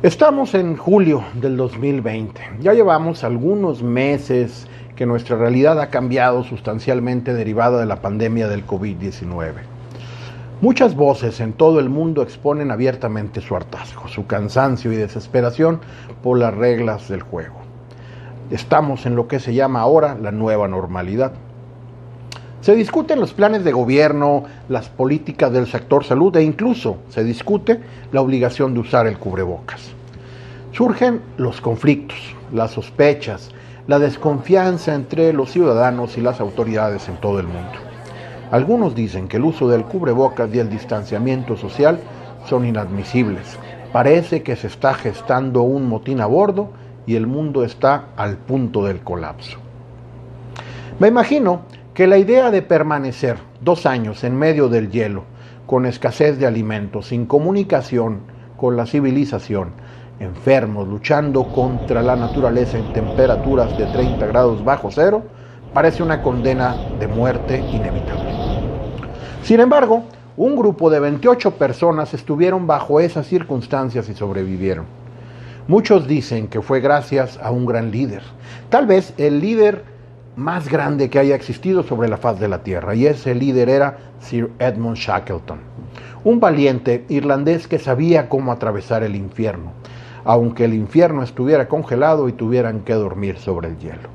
Estamos en julio del 2020. Ya llevamos algunos meses que nuestra realidad ha cambiado sustancialmente derivada de la pandemia del COVID-19. Muchas voces en todo el mundo exponen abiertamente su hartazgo, su cansancio y desesperación por las reglas del juego. Estamos en lo que se llama ahora la nueva normalidad. Se discuten los planes de gobierno, las políticas del sector salud e incluso se discute la obligación de usar el cubrebocas. Surgen los conflictos, las sospechas, la desconfianza entre los ciudadanos y las autoridades en todo el mundo. Algunos dicen que el uso del cubrebocas y el distanciamiento social son inadmisibles. Parece que se está gestando un motín a bordo y el mundo está al punto del colapso. Me imagino que la idea de permanecer 2 años en medio del hielo, con escasez de alimentos, sin comunicación con la civilización, enfermos, luchando contra la naturaleza en temperaturas de 30 grados bajo cero, parece una condena de muerte inevitable. Sin embargo, un grupo de 28 personas estuvieron bajo esas circunstancias y sobrevivieron. Muchos dicen que fue gracias a un gran líder, tal vez el líder más grande que haya existido sobre la faz de la tierra, y ese líder era Sir Edmund Shackleton, un valiente irlandés que sabía cómo atravesar el infierno, aunque el infierno estuviera congelado y tuvieran que dormir sobre el hielo.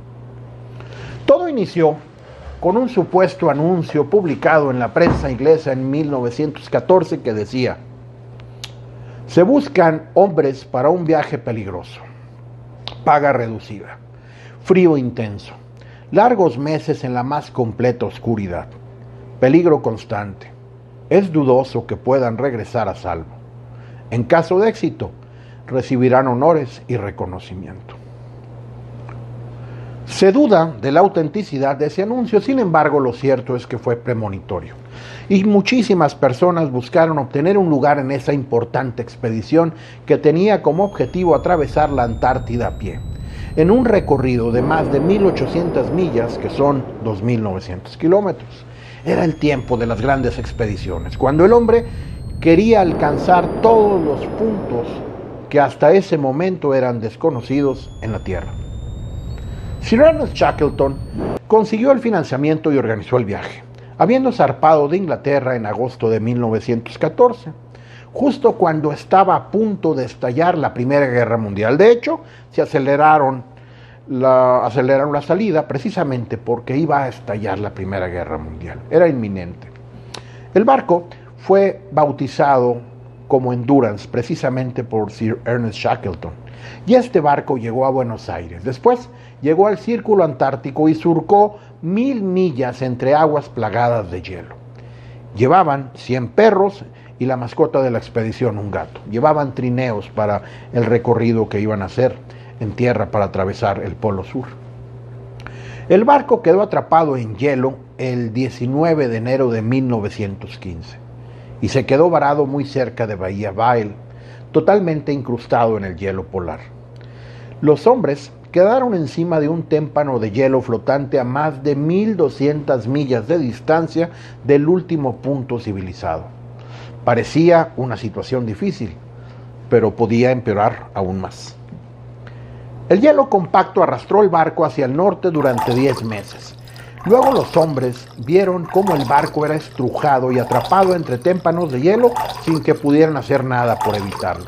Todo inició con un supuesto anuncio publicado en la prensa inglesa en 1914 que decía: se buscan hombres para un viaje peligroso, paga reducida, frío intenso, largos meses en la más completa oscuridad, peligro constante. Es dudoso que puedan regresar a salvo. En caso de éxito, recibirán honores y reconocimiento. Se duda de la autenticidad de ese anuncio, sin embargo, lo cierto es que fue premonitorio. Y muchísimas personas buscaron obtener un lugar en esa importante expedición que tenía como objetivo atravesar la Antártida a pie, en un recorrido de más de 1,800 millas, que son 2,900 kilómetros. Era el tiempo de las grandes expediciones, cuando el hombre quería alcanzar todos los puntos que hasta ese momento eran desconocidos en la Tierra. Sir Ernest Shackleton consiguió el financiamiento y organizó el viaje, habiendo zarpado de Inglaterra en agosto de 1914, justo cuando estaba a punto de estallar la Primera Guerra Mundial. De hecho, se aceleraron la salida precisamente porque iba a estallar la Primera Guerra Mundial. Era inminente. El barco fue bautizado como Endurance, precisamente por Sir Ernest Shackleton. Y este barco llegó a Buenos Aires. Después llegó al Círculo Antártico y surcó 1,000 millas entre aguas plagadas de hielo. Llevaban 100 perros y la mascota de la expedición, un gato. Llevaban trineos para el recorrido que iban a hacer en tierra para atravesar el Polo Sur. El barco quedó atrapado en hielo el 19 de enero de 1915. Y se quedó varado muy cerca de Bahía Bale, totalmente incrustado en el hielo polar. Los hombres quedaron encima de un témpano de hielo flotante a más de 1,200 millas de distancia del último punto civilizado. Parecía una situación difícil, pero podía empeorar aún más. El hielo compacto arrastró el barco hacia el norte durante 10 meses. Luego los hombres vieron cómo el barco era estrujado y atrapado entre témpanos de hielo sin que pudieran hacer nada por evitarlo.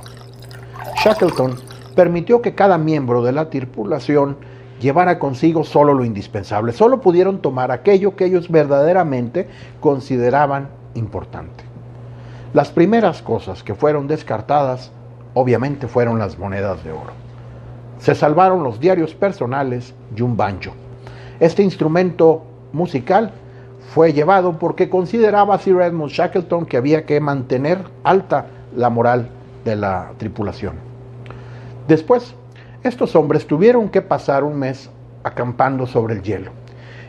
Shackleton permitió que cada miembro de la tripulación llevara consigo solo lo indispensable. Solo pudieron tomar aquello que ellos verdaderamente consideraban importante. Las primeras cosas que fueron descartadas, obviamente, fueron las monedas de oro. Se salvaron los diarios personales y un banjo. Este instrumento musical fue llevado porque consideraba Sir Edmund Shackleton que había que mantener alta la moral de la tripulación. Después, estos hombres tuvieron que pasar un mes acampando sobre el hielo,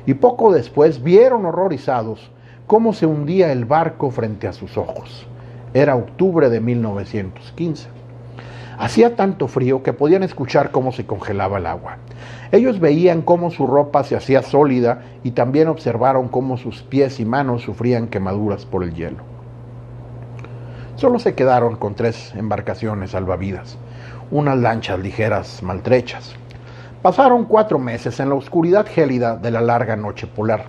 y poco después vieron horrorizados cómo se hundía el barco frente a sus ojos. Era octubre de 1915. Hacía tanto frío que podían escuchar cómo se congelaba el agua. Ellos veían cómo su ropa se hacía sólida y también observaron cómo sus pies y manos sufrían quemaduras por el hielo. Solo se quedaron con 3 embarcaciones salvavidas, unas lanchas ligeras maltrechas. Pasaron 4 meses en la oscuridad gélida de la larga noche polar.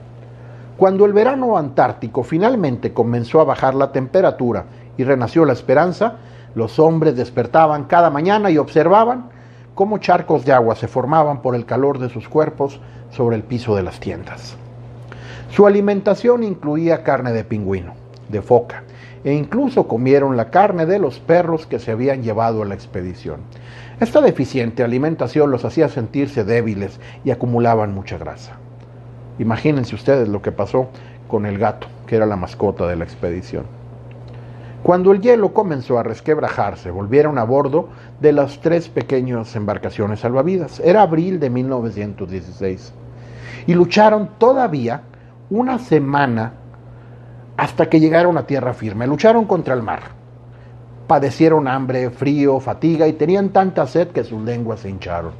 Cuando el verano antártico finalmente comenzó a bajar la temperatura y renació la esperanza, los hombres despertaban cada mañana y observaban cómo charcos de agua se formaban por el calor de sus cuerpos sobre el piso de las tiendas. Su alimentación incluía carne de pingüino, de foca, e incluso comieron la carne de los perros que se habían llevado a la expedición. Esta deficiente alimentación los hacía sentirse débiles y acumulaban mucha grasa. Imagínense ustedes lo que pasó con el gato, que era la mascota de la expedición. Cuando el hielo comenzó a resquebrajarse, volvieron a bordo de las 3 pequeñas embarcaciones salvavidas. Era abril de 1916. Y lucharon todavía una semana hasta que llegaron a tierra firme. Lucharon contra el mar. Padecieron hambre, frío, fatiga y tenían tanta sed que sus lenguas se hincharon.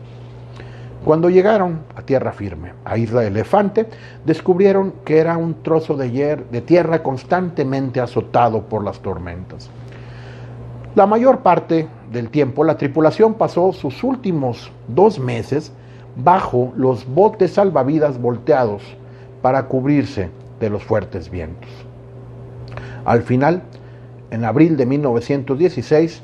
Cuando llegaron a tierra firme, a Isla Elefante, descubrieron que era un trozo de tierra constantemente azotado por las tormentas. La mayor parte del tiempo, la tripulación pasó sus últimos 2 meses bajo los botes salvavidas volteados para cubrirse de los fuertes vientos. Al final, en abril de 1916,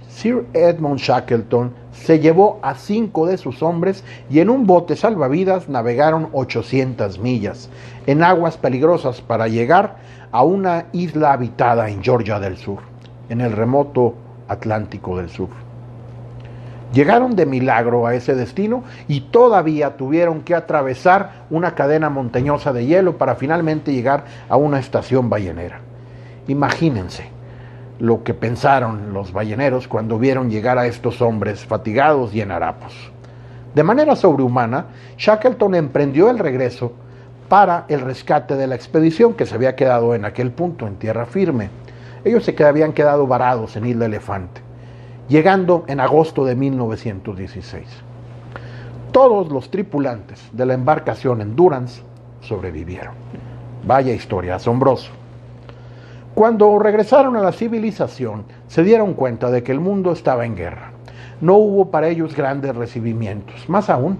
Sir Edmund Shackleton se llevó a 5 de sus hombres y en un bote salvavidas navegaron 800 millas en aguas peligrosas para llegar a una isla habitada en Georgia del Sur, en el remoto Atlántico del Sur. Llegaron de milagro a ese destino y todavía tuvieron que atravesar una cadena montañosa de hielo para finalmente llegar a una estación ballenera. Imagínense lo que pensaron los balleneros cuando vieron llegar a estos hombres fatigados y en harapos. De manera sobrehumana, Shackleton emprendió el regreso para el rescate de la expedición que se había quedado en aquel punto en tierra firme. Ellos se habían quedado varados en Isla Elefante, llegando en agosto de 1916. Todos los tripulantes de la embarcación Endurance sobrevivieron. Vaya historia, asombroso. Cuando regresaron a la civilización, se dieron cuenta de que el mundo estaba en guerra. No hubo para ellos grandes recibimientos. Más aún,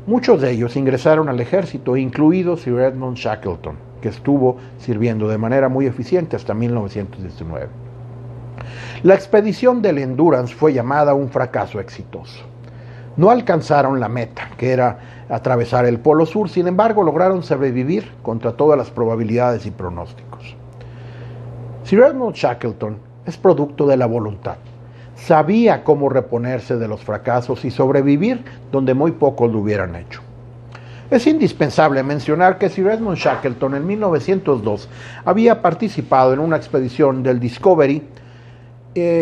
muchos de ellos ingresaron al ejército, incluido Sir Edmund Shackleton, que estuvo sirviendo de manera muy eficiente hasta 1919. La expedición del Endurance fue llamada un fracaso exitoso. No alcanzaron la meta, que era atravesar el Polo Sur, sin embargo lograron sobrevivir contra todas las probabilidades y pronósticos. Sir Edmund Shackleton es producto de la voluntad. Sabía cómo reponerse de los fracasos y sobrevivir donde muy pocos lo hubieran hecho. Es indispensable mencionar que Sir Edmund Shackleton en 1902 había participado en una expedición del Discovery,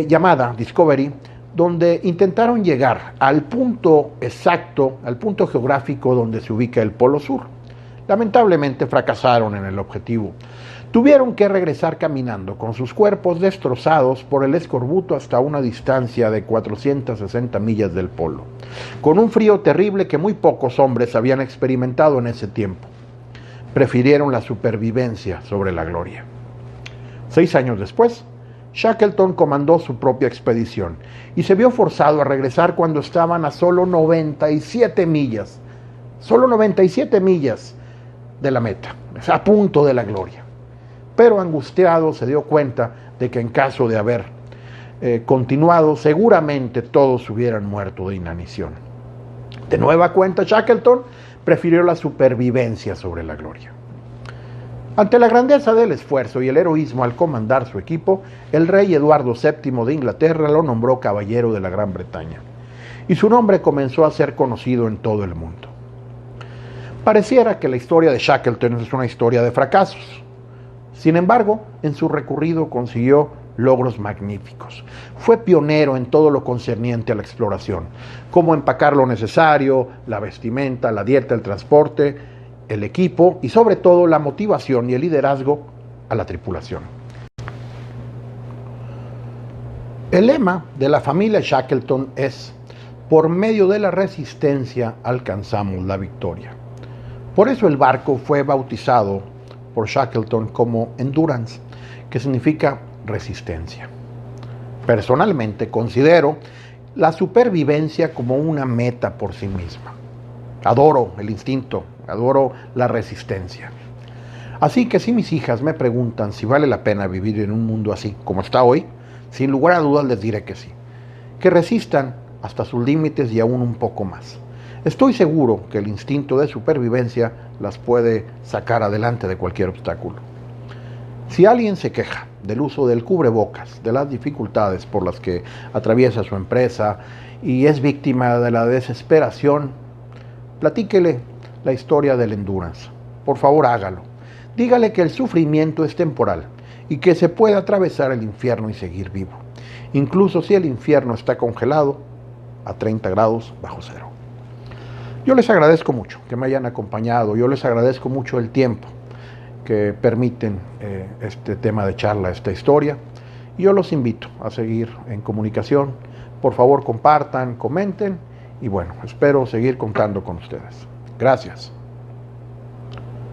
llamada Discovery, donde intentaron llegar al punto exacto, al punto geográfico donde se ubica el Polo Sur. Lamentablemente fracasaron en el objetivo. Tuvieron que regresar caminando con sus cuerpos destrozados por el escorbuto hasta una distancia de 460 millas del polo, con un frío terrible que muy pocos hombres habían experimentado en ese tiempo. Prefirieron la supervivencia sobre la gloria. 6 años después, Shackleton comandó su propia expedición y se vio forzado a regresar cuando estaban a solo 97 millas de la meta, a punto de la gloria. Pero angustiado se dio cuenta de que en caso de haber continuado, seguramente todos hubieran muerto de inanición. De nueva cuenta, Shackleton prefirió la supervivencia sobre la gloria. Ante la grandeza del esfuerzo y el heroísmo al comandar su equipo, el rey Eduardo VII de Inglaterra lo nombró caballero de la Gran Bretaña, y su nombre comenzó a ser conocido en todo el mundo. Pareciera que la historia de Shackleton es una historia de fracasos. Sin embargo, en su recorrido consiguió logros magníficos. Fue pionero en todo lo concerniente a la exploración, cómo empacar lo necesario, la vestimenta, la dieta, el transporte, el equipo y sobre todo la motivación y el liderazgo a la tripulación. El lema de la familia Shackleton es: por medio de la resistencia alcanzamos la victoria. Por eso el barco fue bautizado por Shackleton como Endurance, que significa resistencia. Personalmente considero la supervivencia como una meta por sí misma. Adoro el instinto, adoro la resistencia. Así que si mis hijas me preguntan si vale la pena vivir en un mundo así como está hoy, sin lugar a dudas les diré que sí. Que resistan hasta sus límites y aún un poco más. Estoy seguro que el instinto de supervivencia las puede sacar adelante de cualquier obstáculo. Si alguien se queja del uso del cubrebocas, de las dificultades por las que atraviesa su empresa y es víctima de la desesperación, platíquele la historia del Endurance. Por favor, hágalo. Dígale que el sufrimiento es temporal y que se puede atravesar el infierno y seguir vivo, incluso si el infierno está congelado a 30 grados bajo cero. Yo les agradezco mucho que me hayan acompañado, yo les agradezco mucho el tiempo que permiten este tema de charla, esta historia. Y yo los invito a seguir en comunicación. Por favor, compartan, comenten y bueno, espero seguir contando con ustedes. Gracias.